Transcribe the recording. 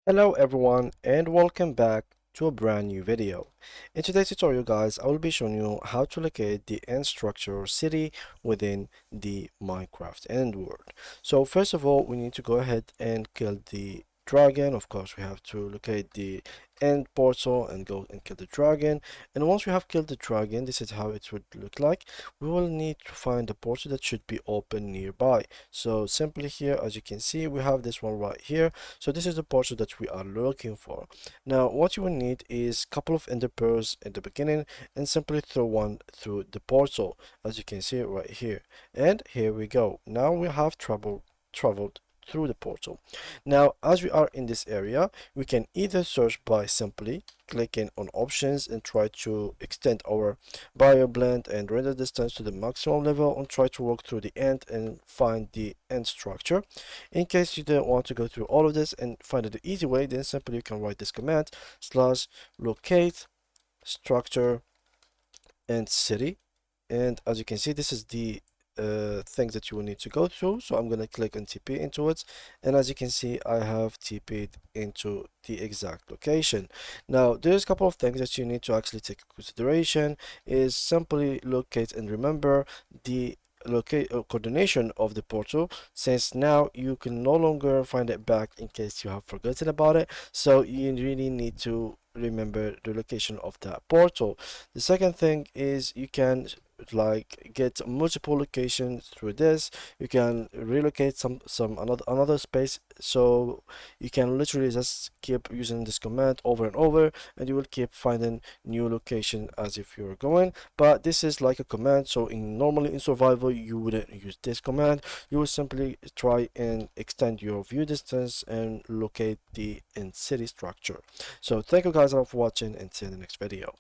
Hello everyone and welcome back to a brand new video. In today's tutorial guys, I will be showing you how to locate the end structure or city within the Minecraft end world. So first of all, we need to go ahead and kill the dragon. Of course, we have to locate the end portal and go and kill the dragon. And once we have killed the dragon, this is how it would look like. We will need to find the portal that should be open nearby. So simply here, as you can see, we have this one right here. So this is the portal that we are looking for. Now what you will need is a couple of ender pearls in the beginning and simply throw one through the portal, as you can see right here. And here we go. Now we have traveled through the portal. Now as we are in this area, we can either search by simply clicking on options and try to extend our blend and render distance to the maximum level, and try to walk through the end and find the end structure. In case you don't want to go through all of this and find it the easy way, then simply you can write this command slash locate structure and city. And as you can see, this is the things that you will need to go through. So I'm going to click on TP into it, and as you can see, I have TP'd into the exact location. Now there's a couple of things that you need to actually take into consideration. Is simply locate and remember the locate coordination of the portal, since now you can no longer find it back in case you have forgotten about it. So you really need to remember the location of that portal. The second thing is you can get multiple locations through this. You can relocate some another space, so you can literally just keep using this command over and over, and you will keep finding new location as if you're going. But this is like a command, so normally in survival you wouldn't use this command. You will simply try and extend your view distance and locate the in city structure. So thank you guys all for watching, and see you in the next video.